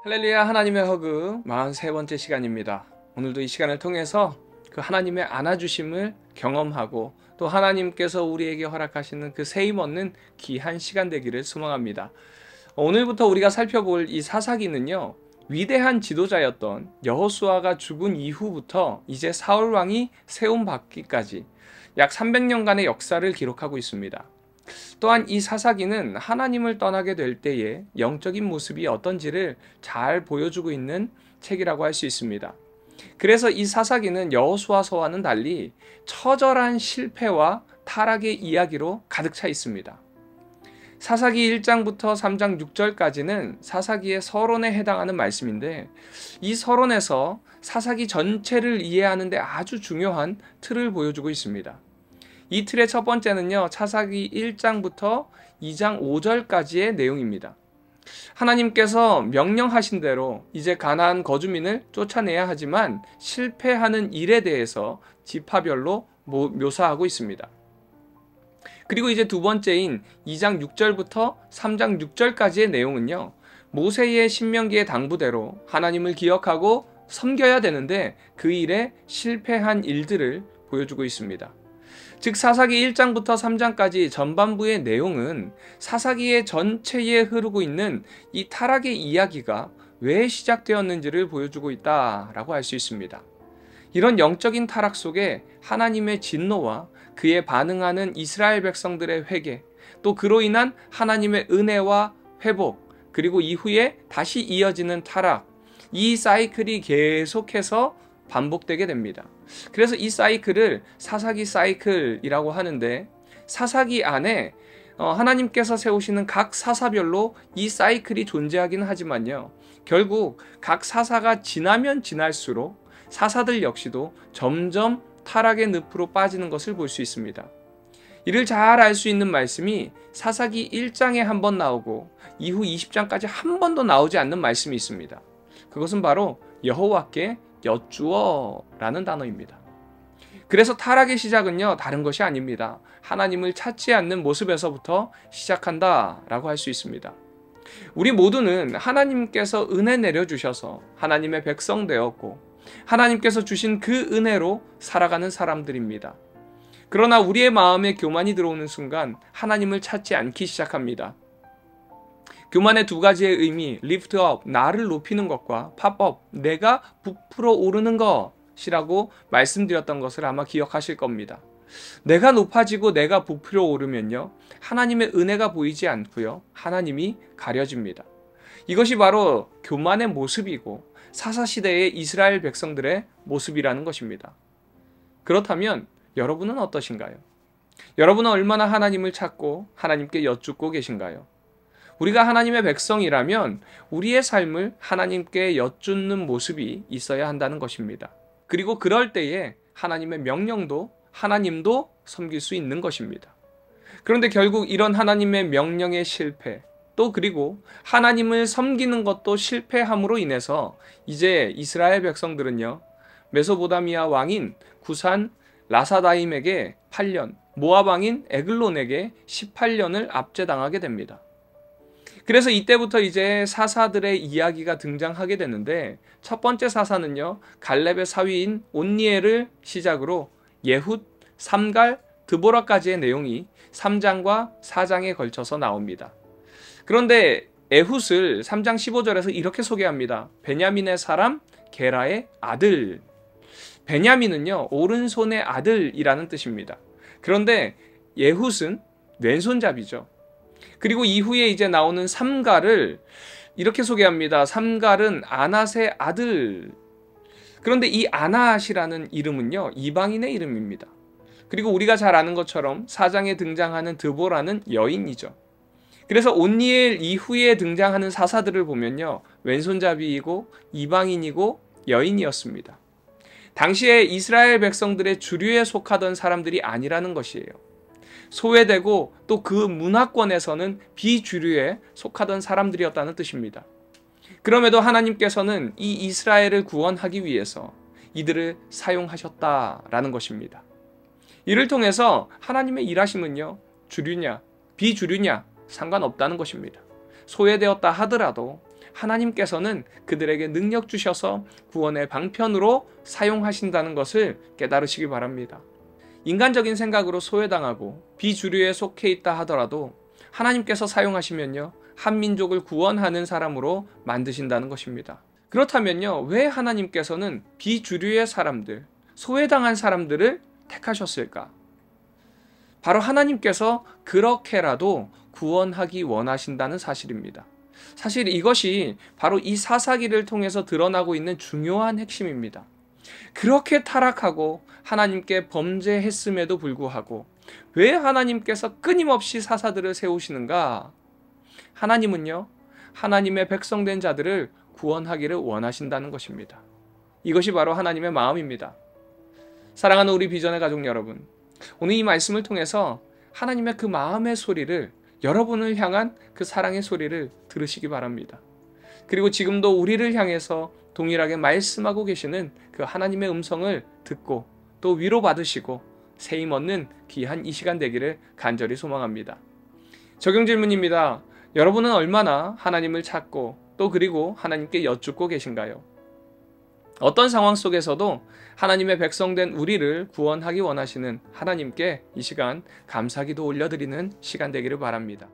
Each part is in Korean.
할렐루야. 하나님의 허그 43번째 시간입니다. 오늘도 이 시간을 통해서 그 하나님의 안아주심을 경험하고 또 하나님께서 우리에게 허락하시는 그 세임 얻는 귀한 시간 되기를 소망합니다. 오늘부터 우리가 살펴볼 이 사사기는요, 위대한 지도자였던 여호수아가 죽은 이후부터 이제 사울 왕이 세움 받기까지 약 300년간의 역사를 기록하고 있습니다. 또한 이 사사기는 하나님을 떠나게 될 때의 영적인 모습이 어떤지를 잘 보여주고 있는 책이라고 할 수 있습니다. 그래서 이 사사기는 여호수아서와는 달리 처절한 실패와 타락의 이야기로 가득 차 있습니다. 사사기 1장부터 3장 6절까지는 사사기의 서론에 해당하는 말씀인데, 이 서론에서 사사기 전체를 이해하는 데 아주 중요한 틀을 보여주고 있습니다. 이 틀의 첫 번째는요, 사사기 1장부터 2장 5절까지의 내용입니다. 하나님께서 명령하신 대로 이제 가나안 거주민을 쫓아내야 하지만 실패하는 일에 대해서 지파별로 묘사하고 있습니다. 그리고 이제 두 번째인 2장 6절부터 3장 6절까지의 내용은요, 모세의 신명기의 당부대로 하나님을 기억하고 섬겨야 되는데 그 일에 실패한 일들을 보여주고 있습니다. 즉 사사기 1장부터 3장까지 전반부의 내용은 사사기의 전체에 흐르고 있는 이 타락의 이야기가 왜 시작되었는지를 보여주고 있다라고 할 수 있습니다. 이런 영적인 타락 속에 하나님의 진노와 그에 반응하는 이스라엘 백성들의 회개, 또 그로 인한 하나님의 은혜와 회복, 그리고 이후에 다시 이어지는 타락, 이 사이클이 계속해서 반복되게 됩니다. 그래서 이 사이클을 사사기 사이클이라고 하는데, 사사기 안에 하나님께서 세우시는 각 사사별로 이 사이클이 존재하긴 하지만요, 결국 각 사사가 지나면 지날수록 사사들 역시도 점점 타락의 늪으로 빠지는 것을 볼 수 있습니다. 이를 잘 알 수 있는 말씀이 사사기 1장에 한 번 나오고 이후 20장까지 한 번도 나오지 않는 말씀이 있습니다. 그것은 바로 여호와께 여쭈어 라는 단어입니다. 그래서 타락의 시작은요, 다른 것이 아닙니다. 하나님을 찾지 않는 모습에서부터 시작한다 라고 할 수 있습니다. 우리 모두는 하나님께서 은혜 내려주셔서 하나님의 백성 되었고 하나님께서 주신 그 은혜로 살아가는 사람들입니다. 그러나 우리의 마음에 교만이 들어오는 순간 하나님을 찾지 않기 시작합니다. 교만의 두 가지의 의미, lift up, 나를 높이는 것과 pop up, 내가 부풀어 오르는 것이라고 말씀드렸던 것을 아마 기억하실 겁니다. 내가 높아지고 내가 부풀어 오르면요, 하나님의 은혜가 보이지 않고요, 하나님이 가려집니다. 이것이 바로 교만의 모습이고 사사시대의 이스라엘 백성들의 모습이라는 것입니다. 그렇다면 여러분은 어떠신가요? 여러분은 얼마나 하나님을 찾고 하나님께 여쭙고 계신가요? 우리가 하나님의 백성이라면 우리의 삶을 하나님께 여쭙는 모습이 있어야 한다는 것입니다. 그리고 그럴 때에 하나님의 명령도 하나님도 섬길 수 있는 것입니다. 그런데 결국 이런 하나님의 명령의 실패, 또 그리고 하나님을 섬기는 것도 실패함으로 인해서 이제 이스라엘 백성들은요, 메소보다미아 왕인 구산 라사다임에게 8년, 모압 왕인 에글론에게 18년을 압제당하게 됩니다. 그래서 이때부터 이제 사사들의 이야기가 등장하게 되는데, 첫 번째 사사는요, 갈렙의 사위인 온니엘을 시작으로 예훗, 삼갈, 드보라까지의 내용이 3장과 4장에 걸쳐서 나옵니다. 그런데 에훗을 3장 15절에서 이렇게 소개합니다. 베냐민의 사람 게라의 아들. 베냐민은요, 오른손의 아들이라는 뜻입니다. 그런데 예훗은 왼손잡이죠. 그리고 이후에 이제 나오는 삼갈을 이렇게 소개합니다. 삼갈은 아낫의 아들. 그런데 이 아낫이라는 이름은요, 이방인의 이름입니다. 그리고 우리가 잘 아는 것처럼 4장에 등장하는 드보라는 여인이죠. 그래서 온니엘 이후에 등장하는 사사들을 보면요, 왼손잡이이고 이방인이고 여인이었습니다. 당시에 이스라엘 백성들의 주류에 속하던 사람들이 아니라는 것이에요. 소외되고 또 그 문화권에서는 비주류에 속하던 사람들이었다는 뜻입니다. 그럼에도 하나님께서는 이 이스라엘을 구원하기 위해서 이들을 사용하셨다라는 것입니다. 이를 통해서 하나님의 일하심은요, 주류냐 비주류냐 상관없다는 것입니다. 소외되었다 하더라도 하나님께서는 그들에게 능력 주셔서 구원의 방편으로 사용하신다는 것을 깨달으시기 바랍니다. 인간적인 생각으로 소외당하고 비주류에 속해 있다 하더라도 하나님께서 사용하시면요, 한 민족을 구원하는 사람으로 만드신다는 것입니다. 그렇다면요, 왜 하나님께서는 비주류의 사람들, 소외당한 사람들을 택하셨을까? 바로 하나님께서 그렇게라도 구원하기 원하신다는 사실입니다. 사실 이것이 바로 이 사사기를 통해서 드러나고 있는 중요한 핵심입니다. 그렇게 타락하고 하나님께 범죄했음에도 불구하고 왜 하나님께서 끊임없이 사사들을 세우시는가? 하나님은요, 하나님의 백성된 자들을 구원하기를 원하신다는 것입니다. 이것이 바로 하나님의 마음입니다. 사랑하는 우리 비전의 가족 여러분, 오늘 이 말씀을 통해서 하나님의 그 마음의 소리를, 여러분을 향한 그 사랑의 소리를 들으시기 바랍니다. 그리고 지금도 우리를 향해서 동일하게 말씀하고 계시는 그 하나님의 음성을 듣고 또 위로받으시고 세임 얻는 귀한 이 시간 되기를 간절히 소망합니다. 적용 질문입니다. 여러분은 얼마나 하나님을 찾고 또 그리고 하나님께 여쭙고 계신가요? 어떤 상황 속에서도 하나님의 백성된 우리를 구원하기 원하시는 하나님께 이 시간 감사기도 올려드리는 시간 되기를 바랍니다.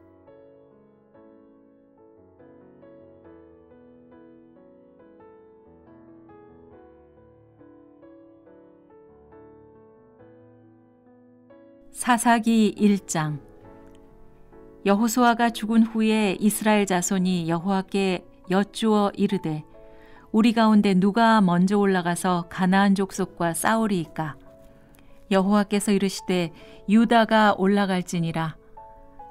사사기 1장. 여호수아가 죽은 후에 이스라엘 자손이 여호와께 여쭈어 이르되 우리 가운데 누가 먼저 올라가서 가나안 족속과 싸우리이까? 여호와께서 이르시되 유다가 올라갈지니라.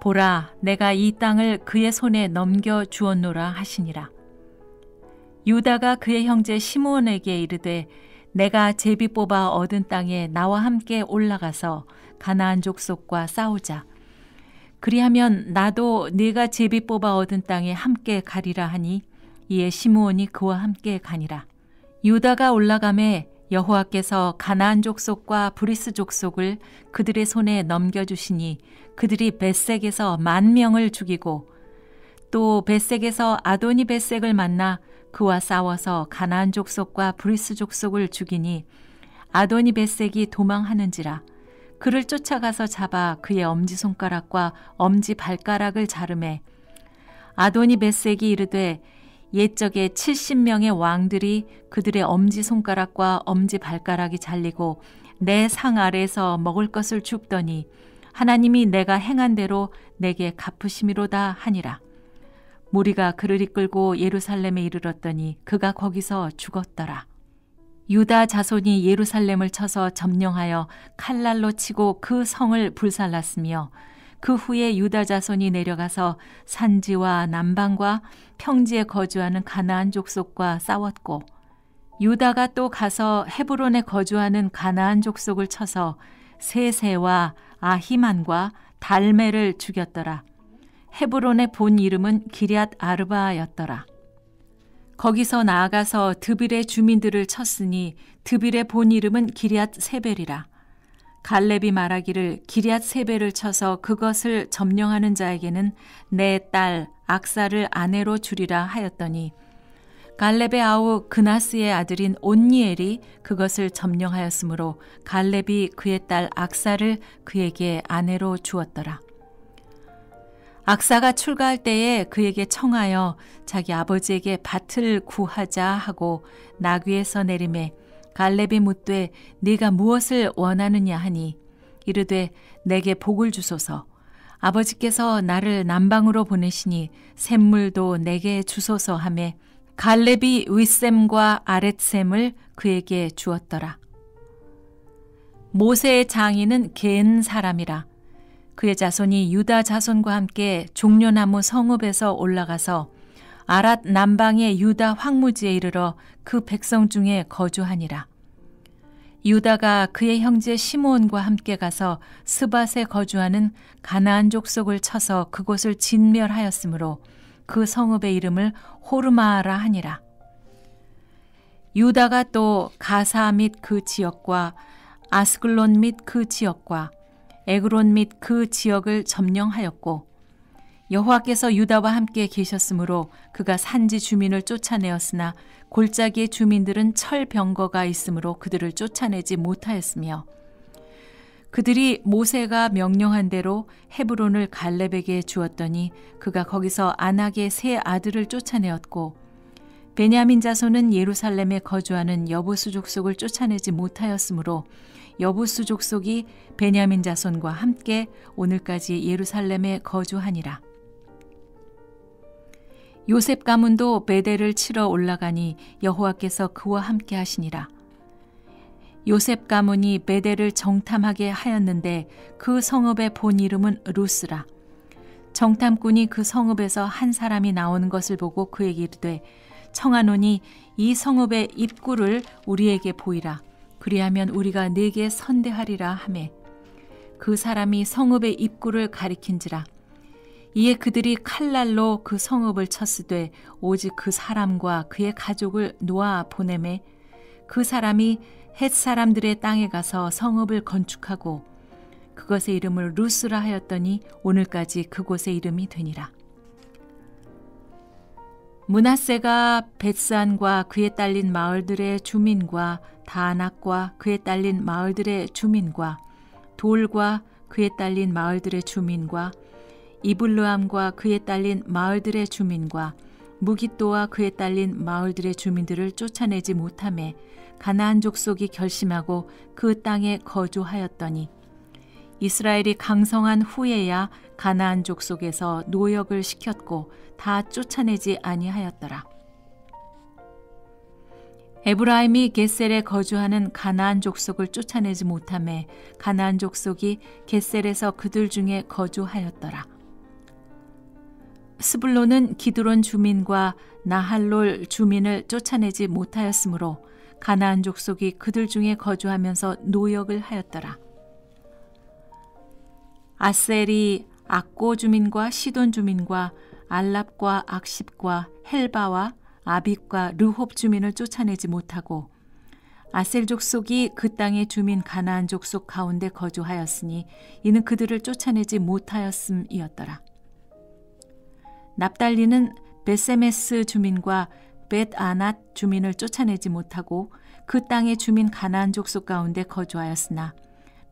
보라, 내가 이 땅을 그의 손에 넘겨 주었노라 하시니라. 유다가 그의 형제 시므온에게 이르되 내가 제비 뽑아 얻은 땅에 나와 함께 올라가서 가나안 족속과 싸우자. 그리하면 나도 네가 제비 뽑아 얻은 땅에 함께 가리라 하니 이에 시므온이 그와 함께 가니라. 유다가 올라가매 여호와께서 가나안 족속과 브리스 족속을 그들의 손에 넘겨주시니 그들이 벳색에서 10,000명을 죽이고 또 벳색에서 아도니 벳색을 만나 그와 싸워서 가나안 족속과 브리스 족속을 죽이니 아도니 벳색이 도망하는지라. 그를 쫓아가서 잡아 그의 엄지손가락과 엄지발가락을 자르매 아도니 벳색이 이르되 옛적에 70명의 왕들이 그들의 엄지손가락과 엄지발가락이 잘리고 내 상 아래에서 먹을 것을 줍더니 하나님이 내가 행한 대로 내게 갚으심이로다 하니라. 무리가 그를 이끌고 예루살렘에 이르렀더니 그가 거기서 죽었더라. 유다 자손이 예루살렘을 쳐서 점령하여 칼날로 치고 그 성을 불살랐으며 그 후에 유다 자손이 내려가서 산지와 남방과 평지에 거주하는 가나안 족속과 싸웠고 유다가 또 가서 헤브론에 거주하는 가나안 족속을 쳐서 세세와 아히만과 달메를 죽였더라. 헤브론의 본 이름은 기럇 아르바였더라. 거기서 나아가서 드빌의 주민들을 쳤으니 드빌의 본 이름은 기럇 세벨이라. 갈렙이 말하기를 기럇 세벨을 쳐서 그것을 점령하는 자에게는 내 딸 악사를 아내로 주리라 하였더니 갈렙의 아우 그나스의 아들인 온니엘이 그것을 점령하였으므로 갈렙이 그의 딸 악사를 그에게 아내로 주었더라. 악사가 출가할 때에 그에게 청하여 자기 아버지에게 밭을 구하자 하고 나귀에서 내리매 갈렙이 묻되 네가 무엇을 원하느냐 하니 이르되 내게 복을 주소서. 아버지께서 나를 남방으로 보내시니 샘물도 내게 주소서 하매 갈렙이 윗샘과 아랫샘을 그에게 주었더라. 모세의 장인은 겐 사람이라. 그의 자손이 유다 자손과 함께 종려나무 성읍에서 올라가서 아랏 남방의 유다 황무지에 이르러 그 백성 중에 거주하니라. 유다가 그의 형제 시므온과 함께 가서 스밧에 거주하는 가나안 족속을 쳐서 그곳을 진멸하였으므로 그 성읍의 이름을 호르마라 하니라. 유다가 또 가사 및 그 지역과 아스글론 및 그 지역과 에그론 및 그 지역을 점령하였고 여호와께서 유다와 함께 계셨으므로 그가 산지 주민을 쫓아내었으나 골짜기의 주민들은 철병거가 있으므로 그들을 쫓아내지 못하였으며 그들이 모세가 명령한 대로 헤브론을 갈렙에게 주었더니 그가 거기서 안악의 세 아들을 쫓아내었고 베냐민 자손은 예루살렘에 거주하는 여부수 족속을 쫓아내지 못하였으므로 여부수 족속이 베냐민 자손과 함께 오늘까지 예루살렘에 거주하니라. 요셉 가문도 베델을 치러 올라가니 여호와께서 그와 함께 하시니라. 요셉 가문이 베델을 정탐하게 하였는데 그 성읍의 본 이름은 루스라. 정탐꾼이 그 성읍에서 한 사람이 나오는 것을 보고 그에게 이르되 청하노니 이 성읍의 입구를 우리에게 보이라. 그리하면 우리가 네게 선대하리라 하매 그 사람이 성읍의 입구를 가리킨지라. 이에 그들이 칼날로 그 성읍을 쳤으되 오직 그 사람과 그의 가족을 놓아 보내매 그 사람이 헷 사람들의 땅에 가서 성읍을 건축하고 그것의 이름을 루스라 하였더니 오늘까지 그곳의 이름이 되니라. 므낫세가 벳산과 그에 딸린 마을들의 주민과 다낙과 그에 딸린 마을들의 주민과 돌과 그에 딸린 마을들의 주민과 이블르함과 그에 딸린 마을들의 주민과 무깃도와 그에 딸린 마을들의 주민들을 쫓아내지 못하매 가나안 족속이 결심하고 그 땅에 거주하였더니 이스라엘이 강성한 후에야 가나안 족속에서 노역을 시켰고 다 쫓아내지 아니하였더라. 에브라임이 겟셀에 거주하는 가나안 족속을 쫓아내지 못하매 가나안 족속이 겟셀에서 그들 중에 거주하였더라. 스불론은 기드론 주민과 나할롤 주민을 쫓아내지 못하였으므로 가나안 족속이 그들 중에 거주하면서 노역을 하였더라. 아셀이 악고 주민과 시돈 주민과 알랍과 악십과 헬바와 아빕과 르홉 주민을 쫓아내지 못하고 아셀 족속이 그 땅의 주민 가나안 족속 가운데 거주하였으니 이는 그들을 쫓아내지 못하였음이었더라. 납달리는 벳세메스 주민과 벳아낫 주민을 쫓아내지 못하고 그 땅의 주민 가나안 족속 가운데 거주하였으나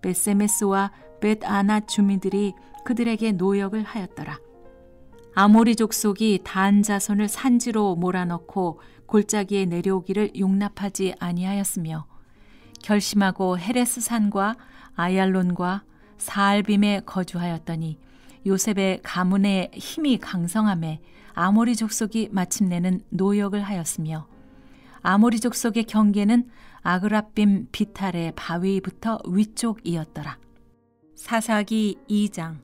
벳세메스와 벳아낫 주민들이 그들에게 노역을 하였더라. 아모리 족속이 단 자손을 산지로 몰아넣고 골짜기에 내려오기를 용납하지 아니하였으며 결심하고 헤레스 산과 아얄론과 사알빔에 거주하였더니 요셉의 가문의 힘이 강성함에 아모리 족속이 마침내는 노역을 하였으며 아모리 족속의 경계는 아그랍빔 비탈의 바위부터 위쪽이었더라. 사사기 2장.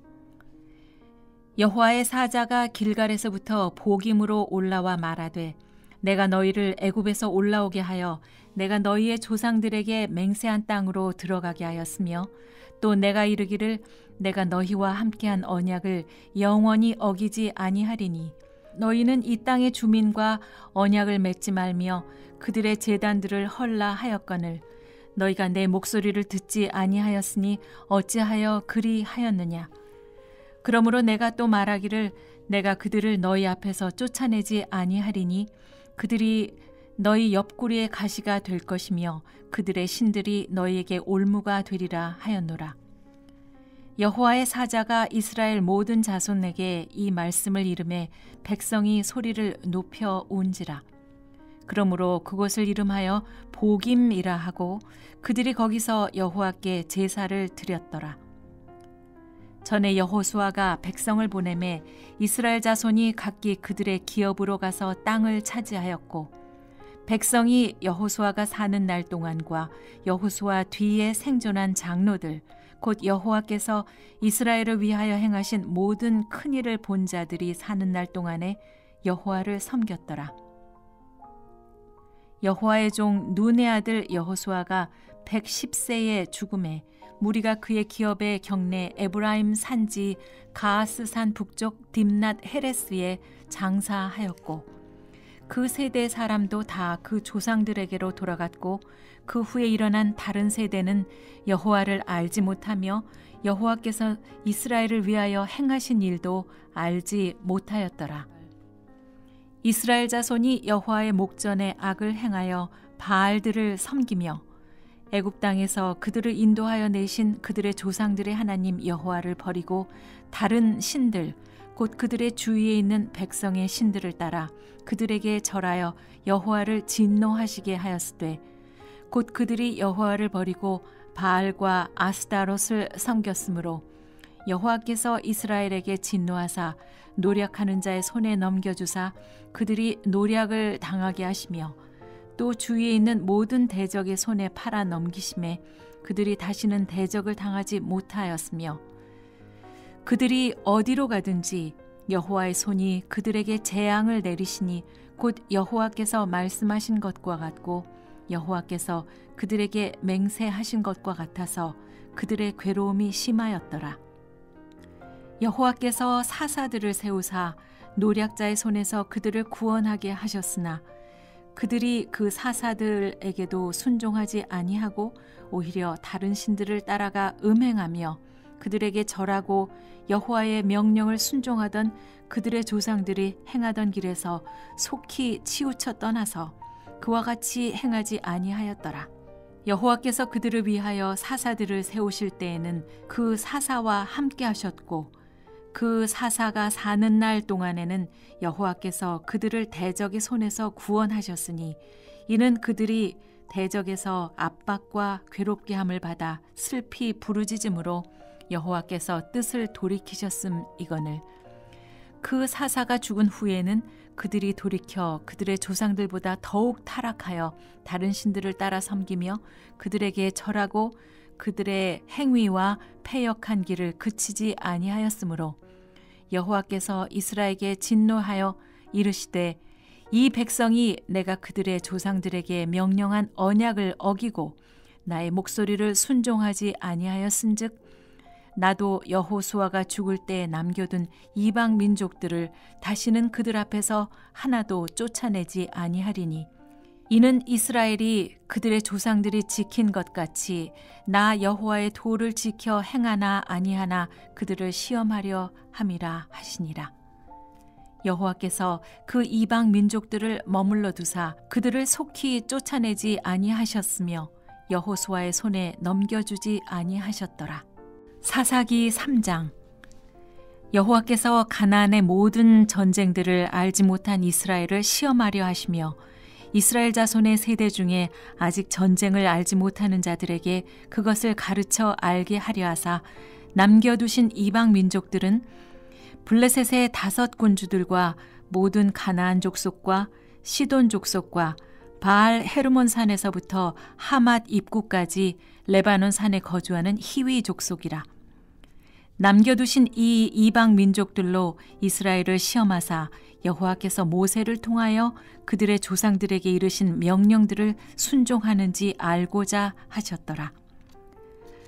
여호와의 사자가 길갈에서부터 보김으로 올라와 말하되 내가 너희를 애굽에서 올라오게 하여 내가 너희의 조상들에게 맹세한 땅으로 들어가게 하였으며 또 내가 이르기를 내가 너희와 함께한 언약을 영원히 어기지 아니하리니 너희는 이 땅의 주민과 언약을 맺지 말며 그들의 제단들을 헐라 하였거늘 너희가 내 목소리를 듣지 아니하였으니 어찌하여 그리 하였느냐. 그러므로 내가 또 말하기를 내가 그들을 너희 앞에서 쫓아내지 아니하리니 그들이 너희 옆구리의 가시가 될 것이며 그들의 신들이 너희에게 올무가 되리라 하였노라. 여호와의 사자가 이스라엘 모든 자손에게 이 말씀을 이름해 백성이 소리를 높여 운지라. 그러므로 그곳을 이름하여 보김이라 하고 그들이 거기서 여호와께 제사를 드렸더라. 전에 여호수아가 백성을 보내매 이스라엘 자손이 각기 그들의 기업으로 가서 땅을 차지하였고 백성이 여호수아가 사는 날 동안과 여호수아 뒤에 생존한 장로들 곧 여호와께서 이스라엘을 위하여 행하신 모든 큰 일을 본 자들이 사는 날 동안에 여호와를 섬겼더라. 여호와의 종 눈의 아들 여호수아가 110세에 죽음에 무리가 그의 기업의 경내 에브라임 산지 가하스산 북쪽 딥낫 헤레스에 장사하였고 그 세대 사람도 다 그 조상들에게로 돌아갔고 그 후에 일어난 다른 세대는 여호와를 알지 못하며 여호와께서 이스라엘을 위하여 행하신 일도 알지 못하였더라. 이스라엘 자손이 여호와의 목전에 악을 행하여 바알들을 섬기며 애굽 땅에서 그들을 인도하여 내신 그들의 조상들의 하나님 여호와를 버리고 다른 신들 곧 그들의 주위에 있는 백성의 신들을 따라 그들에게 절하여 여호와를 진노하시게 하였으되 곧 그들이 여호와를 버리고 바알과 아스타롯을 섬겼으므로 여호와께서 이스라엘에게 진노하사 노략하는 자의 손에 넘겨주사 그들이 노략을 당하게 하시며 또 주위에 있는 모든 대적의 손에 팔아 넘기심에 그들이 다시는 대적을 당하지 못하였으며 그들이 어디로 가든지 여호와의 손이 그들에게 재앙을 내리시니 곧 여호와께서 말씀하신 것과 같고 여호와께서 그들에게 맹세하신 것과 같아서 그들의 괴로움이 심하였더라. 여호와께서 사사들을 세우사 노략자의 손에서 그들을 구원하게 하셨으나 그들이 그 사사들에게도 순종하지 아니하고 오히려 다른 신들을 따라가 음행하며 그들에게 절하고 여호와의 명령을 순종하던 그들의 조상들이 행하던 길에서 속히 치우쳐 떠나서 그와 같이 행하지 아니하였더라. 여호와께서 그들을 위하여 사사들을 세우실 때에는 그 사사와 함께 하셨고 그 사사가 사는 날 동안에는 여호와께서 그들을 대적의 손에서 구원하셨으니 이는 그들이 대적에서 압박과 괴롭게 함을 받아 슬피 부르짖음으로 여호와께서 뜻을 돌이키셨음이거늘 그 사사가 죽은 후에는 그들이 돌이켜 그들의 조상들보다 더욱 타락하여 다른 신들을 따라 섬기며 그들에게 절하고 그들의 행위와 패역한 길을 그치지 아니하였으므로 여호와께서 이스라엘에게 진노하여 이르시되 이 백성이 내가 그들의 조상들에게 명령한 언약을 어기고 나의 목소리를 순종하지 아니하였은즉 나도 여호수아가 죽을 때 남겨둔 이방 민족들을 다시는 그들 앞에서 하나도 쫓아내지 아니하리니 이는 이스라엘이 그들의 조상들이 지킨 것 같이 나 여호와의 도를 지켜 행하나 아니하나 그들을 시험하려 함이라 하시니라. 여호와께서 그 이방 민족들을 머물러 두사 그들을 속히 쫓아내지 아니하셨으며 여호수아의 손에 넘겨주지 아니하셨더라. 사사기 3장. 여호와께서 가나안의 모든 전쟁들을 알지 못한 이스라엘을 시험하려 하시며 이스라엘 자손의 세대 중에 아직 전쟁을 알지 못하는 자들에게 그것을 가르쳐 알게 하려 하사 남겨두신 이방 민족들은 블레셋의 5 군주들과 모든 가나안 족속과 시돈 족속과 바알 헤르몬 산에서부터 하맛 입구까지 레바논 산에 거주하는 히위 족속이라. 남겨두신 이 이방 민족들로 이스라엘을 시험하사 여호와께서 모세를 통하여 그들의 조상들에게 이르신 명령들을 순종하는지 알고자 하셨더라.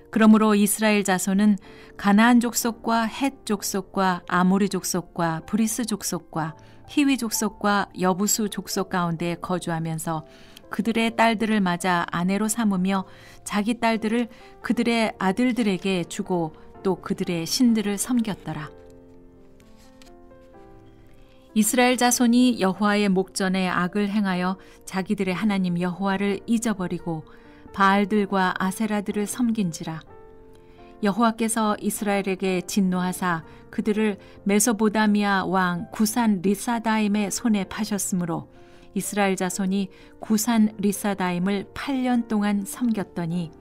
그러므로 이스라엘 자손은 가나안 족속과 헷 족속과 아모리 족속과 브리스 족속과 히위 족속과 여부수 족속 가운데 거주하면서 그들의 딸들을 맞아 아내로 삼으며 자기 딸들을 그들의 아들들에게 주고 또 그들의 신들을 섬겼더라. 이스라엘 자손이 여호와의 목전에 악을 행하여 자기들의 하나님 여호와를 잊어버리고 바알들과 아세라들을 섬긴지라. 여호와께서 이스라엘에게 진노하사 그들을 메소보다미아 왕 구산 리사다임의 손에 파셨으므로 이스라엘 자손이 구산 리사다임을 8년 동안 섬겼더니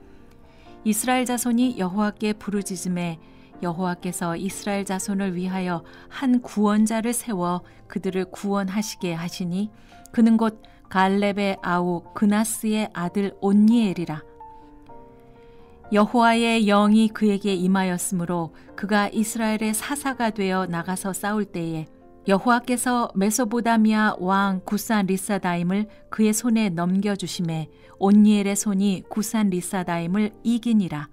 이스라엘 자손이 여호와께 부르짖음에 여호와께서 이스라엘 자손을 위하여 한 구원자를 세워 그들을 구원하시게 하시니 그는 곧 갈렙의 아우 그나스의 아들 온니엘이라. 여호와의 영이 그에게 임하였으므로 그가 이스라엘의 사사가 되어 나가서 싸울 때에 여호와께서 메소보다미아 왕 구산 리사다임을 그의 손에 넘겨주심에 온니엘의 손이 구산 리사다임을 이기니라.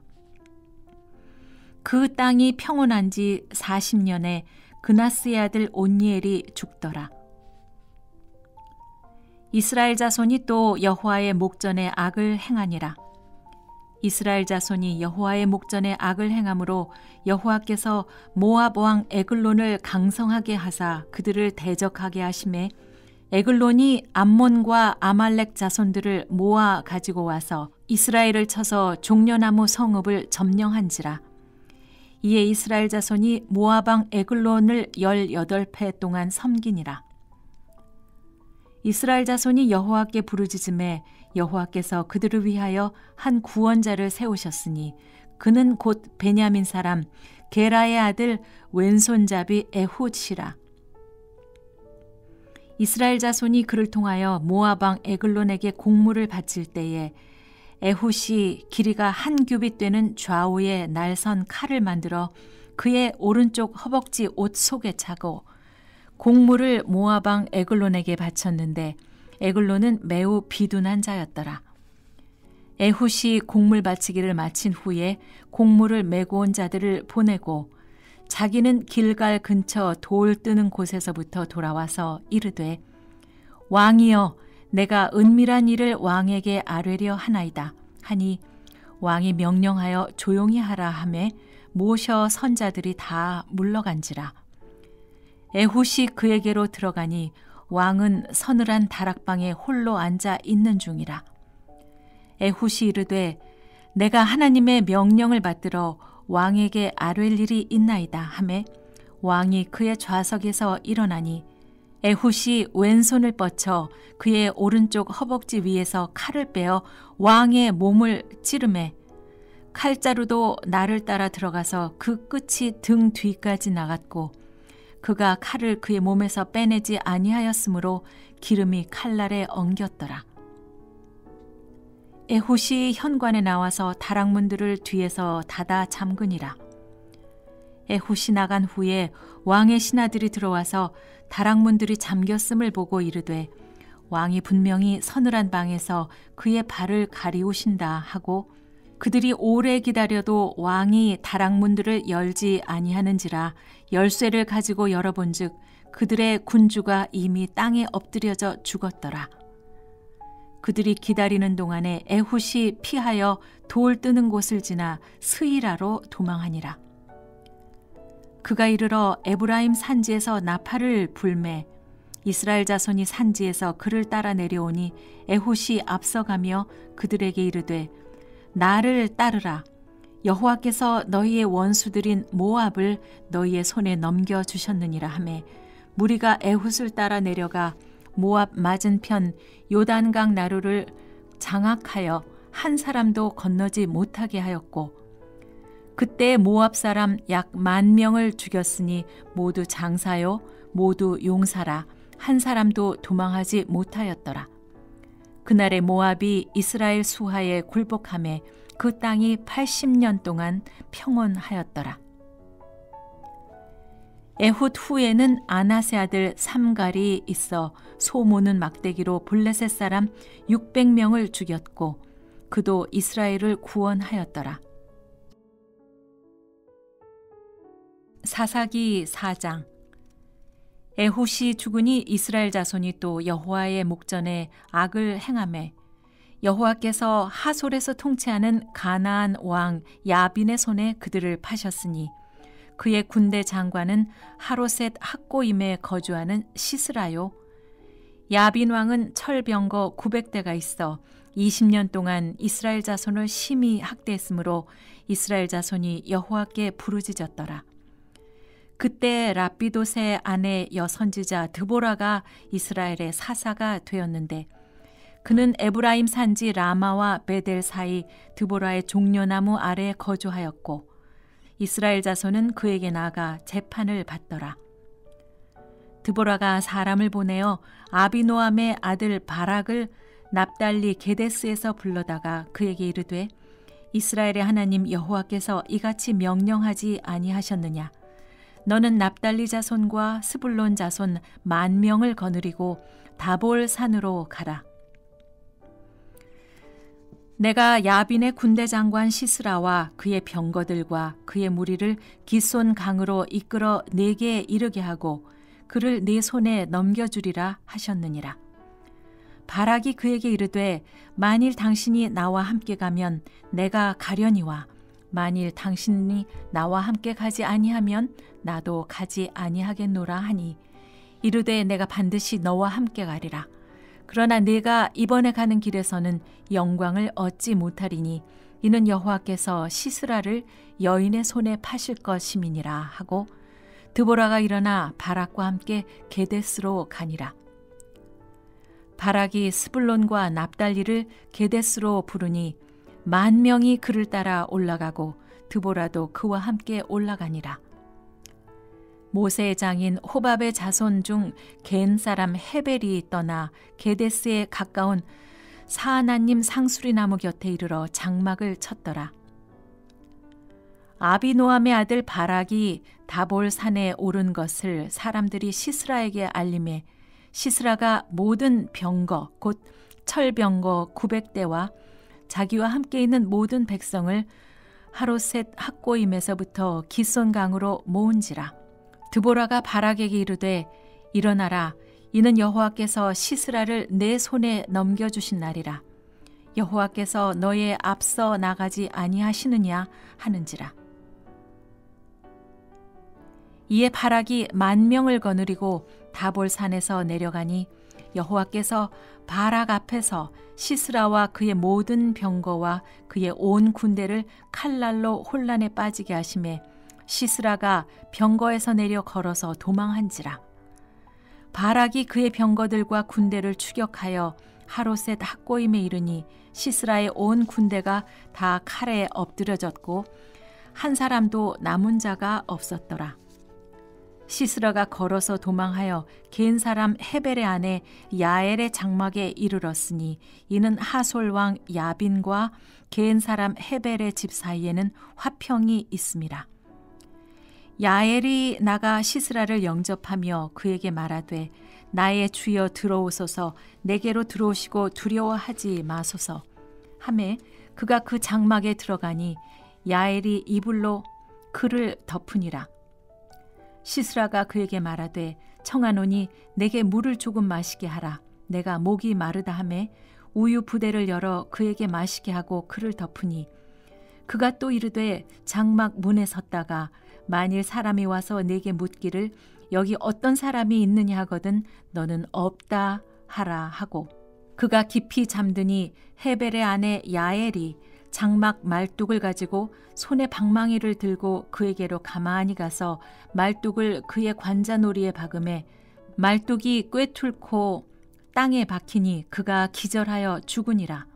그 땅이 평온한 지 40년에 그나스의 아들 온니엘이 죽더라. 이스라엘 자손이 또 여호와의 목전에 악을 행하니라. 이스라엘 자손이 여호와의 목전에 악을 행함으로 여호와께서 모압 왕 에글론을 강성하게 하사 그들을 대적하게 하심에 에글론이 암몬과 아말렉 자손들을 모아 가지고 와서 이스라엘을 쳐서 종려나무 성읍을 점령한지라. 이에 이스라엘 자손이 모압 왕 에글론을 18해 동안 섬기니라. 이스라엘 자손이 여호와께 부르짖음에 여호와께서 그들을 위하여 한 구원자를 세우셨으니 그는 곧 베냐민 사람 게라의 아들 왼손잡이 에훗이라. 이스라엘 자손이 그를 통하여 모압 왕 에글론에게 공물을 바칠 때에 에훗이 길이가 한 규빗 되는 좌우에 날선 칼을 만들어 그의 오른쪽 허벅지 옷 속에 차고 공물을 모압 왕 에글론에게 바쳤는데 에글론은 매우 비둔한 자였더라. 에훗이 공물 바치기를 마친 후에 공물을 메고 온 자들을 보내고 자기는 길갈 근처 돌 뜨는 곳에서부터 돌아와서 이르되 왕이여 내가 은밀한 일을 왕에게 아뢰려 하나이다 하니 왕이 명령하여 조용히 하라 하매 모셔 선자들이 다 물러간지라. 에훗이 그에게로 들어가니 왕은 서늘한 다락방에 홀로 앉아 있는 중이라. 에훗이 이르되 내가 하나님의 명령을 받들어 왕에게 아뢰릴 일이 있나이다 하매 왕이 그의 좌석에서 일어나니 에훗이 왼손을 뻗쳐 그의 오른쪽 허벅지 위에서 칼을 빼어 왕의 몸을 찌르매 칼자루도 날을 따라 들어가서 그 끝이 등 뒤까지 나갔고 그가 칼을 그의 몸에서 빼내지 아니하였으므로 기름이 칼날에 엉겼더라. 에훗이 현관에 나와서 다락문들을 뒤에서 닫아 잠그니라. 에훗이 나간 후에 왕의 신하들이 들어와서 다락문들이 잠겼음을 보고 이르되 왕이 분명히 서늘한 방에서 그의 발을 가리우신다 하고 그들이 오래 기다려도 왕이 다락문들을 열지 아니하는지라 열쇠를 가지고 열어본즉 그들의 군주가 이미 땅에 엎드려져 죽었더라. 그들이 기다리는 동안에 에훗이 피하여 돌 뜨는 곳을 지나 스이라로 도망하니라. 그가 이르러 에브라임 산지에서 나팔을 불매 이스라엘 자손이 산지에서 그를 따라 내려오니 에훗이 앞서가며 그들에게 이르되 나를 따르라. 여호와께서 너희의 원수들인 모압을 너희의 손에 넘겨주셨느니라 하매 무리가 에훗을 따라 내려가 모압 맞은편 요단강 나루를 장악하여 한 사람도 건너지 못하게 하였고 그때 모압 사람 약 10,000명을 죽였으니 모두 장사요 모두 용사라 한 사람도 도망하지 못하였더라. 그날에 모압이 이스라엘 수하에 굴복하매 그 땅이 80년 동안 평온하였더라. 에훗 후에는 아나세 아들 삼갈이 있어 소모는 막대기로 블레셋 사람 600명을 죽였고 그도 이스라엘을 구원하였더라. 사사기 4장. 에훗이 죽으니 이스라엘 자손이 또 여호와의 목전에 악을 행하매 여호와께서 하솔에서 통치하는 가나안 왕 야빈의 손에 그들을 파셨으니 그의 군대 장관은 하로셋 학고임에 거주하는 시스라요. 야빈 왕은 철병거 900대가 있어 20년 동안 이스라엘 자손을 심히 학대했으므로 이스라엘 자손이 여호와께 부르짖었더라. 그때 라피도스의 아내 여선지자 드보라가 이스라엘의 사사가 되었는데 그는 에브라임 산지 라마와 베델 사이 드보라의 종려나무 아래에 거주하였고 이스라엘 자손은 그에게 나아가 재판을 받더라. 드보라가 사람을 보내어 아비노함의 아들 바락을 납달리 게데스에서 불러다가 그에게 이르되 이스라엘의 하나님 여호와께서 이같이 명령하지 아니하셨느냐. 너는 납달리 자손과 스불론 자손 10,000명을 거느리고 다볼 산으로 가라. 내가 야빈의 군대 장관 시스라와 그의 병거들과 그의 무리를 기손 강으로 이끌어 네게 이르게 하고 그를 네 손에 넘겨주리라 하셨느니라. 바락이 그에게 이르되 만일 당신이 나와 함께 가면 내가 가려니와 만일 당신이 나와 함께 가지 아니하면 나도 가지 아니하겠노라 하니 이르되 내가 반드시 너와 함께 가리라. 그러나 내가 이번에 가는 길에서는 영광을 얻지 못하리니 이는 여호와께서 시스라를 여인의 손에 파실 것임이니라 하고 드보라가 일어나 바락과 함께 게데스로 가니라. 바락이 스불론과 납달리를 게데스로 부르니 10,000명이 그를 따라 올라가고 드보라도 그와 함께 올라가니라. 모세의 장인 호밥의 자손 중 겐 사람 헤벨이 떠나 게데스에 가까운 사하나님 상수리 나무 곁에 이르러 장막을 쳤더라. 아비노함의 아들 바락이 다볼 산에 오른 것을 사람들이 시스라에게 알림해 시스라가 모든 병거 곧 철병거 900대와 자기와 함께 있는 모든 백성을 하로셋 학고임에서부터 기손강으로 모은지라. 드보라가 바락에게 이르되 일어나라. 이는 여호와께서 시스라를 내 손에 넘겨주신 날이라. 여호와께서 너의 앞서 나가지 아니하시느냐 하는지라. 이에 바락이 10,000명을 거느리고 다볼산에서 내려가니 여호와께서 바락 앞에서 시스라와 그의 모든 병거와 그의 온 군대를 칼날로 혼란에 빠지게 하심에 시스라가 병거에서 내려 걸어서 도망한지라. 바락이 그의 병거들과 군대를 추격하여 하로셋 학고임에 이르니 시스라의 온 군대가 다 칼에 엎드려졌고 한 사람도 남은 자가 없었더라. 시스라가 걸어서 도망하여 겐 사람 헤벨의 아내 야엘의 장막에 이르렀으니 이는 하솔 왕 야빈과 겐 사람 헤벨의 집 사이에는 화평이 있음이라. 야엘이 나가 시스라를 영접하며 그에게 말하되 나의 주여 들어오소서. 내게로 들어오시고 두려워하지 마소서 하매 그가 그 장막에 들어가니 야엘이 이불로 그를 덮으니라. 시스라가 그에게 말하되 청하노니 내게 물을 조금 마시게 하라. 내가 목이 마르다 하매 우유 부대를 열어 그에게 마시게 하고 그를 덮으니 그가 또 이르되 장막 문에 섰다가 만일 사람이 와서 내게 묻기를 여기 어떤 사람이 있느냐 하거든 너는 없다 하라 하고 그가 깊이 잠드니 헤벨의 아내 야엘이 장막 말뚝을 가지고 손에 방망이를 들고 그에게로 가만히 가서 말뚝을 그의 관자놀이에 박음에 말뚝이 꿰뚫고 땅에 박히니 그가 기절하여 죽으니라.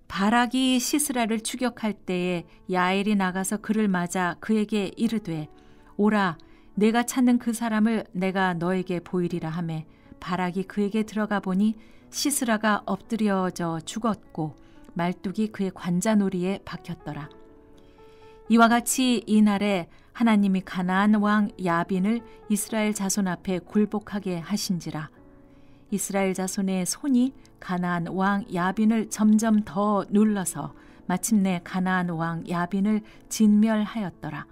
바락이 시스라를 추격할 때에 야엘이 나가서 그를 맞아 그에게 이르되 오라 내가 찾는 그 사람을 내가 너에게 보이리라 하매 바락이 그에게 들어가 보니 시스라가 엎드려져 죽었고 말뚝이 그의 관자놀이에 박혔더라. 이와 같이 이날에 하나님이 가나안 왕 야빈을 이스라엘 자손 앞에 굴복하게 하신지라. 이스라엘 자손의 손이 가나안 왕 야빈을 점점 더 눌러서 마침내 가나안 왕 야빈을 진멸하였더라.